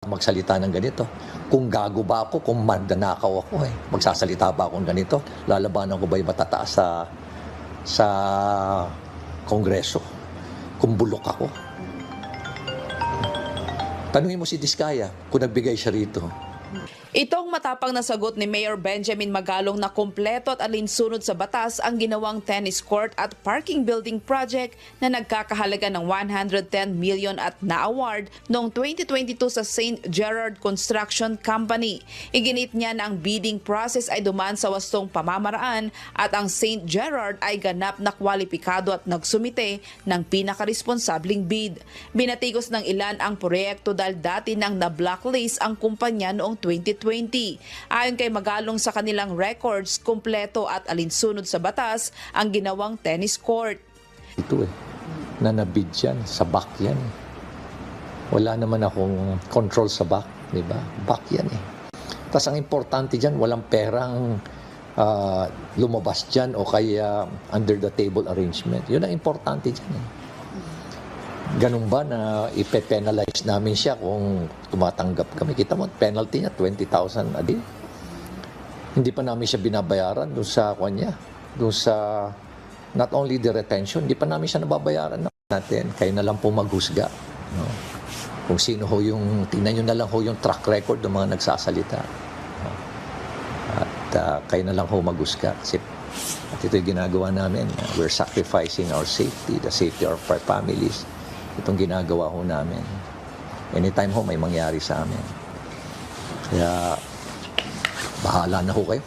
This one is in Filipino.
magsalita ng ganito. Kung gago ba ako, kung mandanakaw ako magsasalita ba akong ganito? Lalabanan ko ba yung matataas sa Kongreso? Kung bulok ako? Tanungin mo si Diskaya kung nagbigay siya rito. Itong matapang na sagot ni Mayor Benjamin Magalong na kumpleto at alinsunod sa batas ang ginawang tennis court at parking building project na nagkakahalaga ng 110 million at na-award noong 2022 sa St. Gerard Construction Company. Iginit niya na ang bidding process ay dumaan sa wastong pamamaraan at ang St. Gerard ay ganap na kwalipikado at nagsumite ng pinakaresponsabling bid. Binatikos ng ilan ang proyekto dahil dati nang na-blacklist ang kumpanya noong 2020. Ayon kay Magalong sa kanilang records, kumpleto at alinsunod sa batas ang ginawang tennis court. Ito na nabid yan, sa back yan. Wala naman akong control sa back, di ba? Back yan Tapos ang importante dyan, walang perang lumabas dyan o kaya under the table arrangement. Yun ang importante dyan Ganun ba na ipe-penalize namin siya kung tumatanggap kami? Kita mo, penalty niya, 20,000 a day. Hindi pa namin siya binabayaran doon sa kanya. Doon sa, not only the retention, hindi pa namin siya nababayaran natin. Kayo na lang po maghusga. No? Kung sino ho yung, tingnan nyo na lang ho yung track record ng mga nagsasalita. No? At kayo na lang ho maghusga. Kasi at ito yung ginagawa namin. We're sacrificing our safety, the safety of our families. Itong ginagawa ho namin. Anytime ho may mangyari sa amin. Kaya bahala na ho kayo.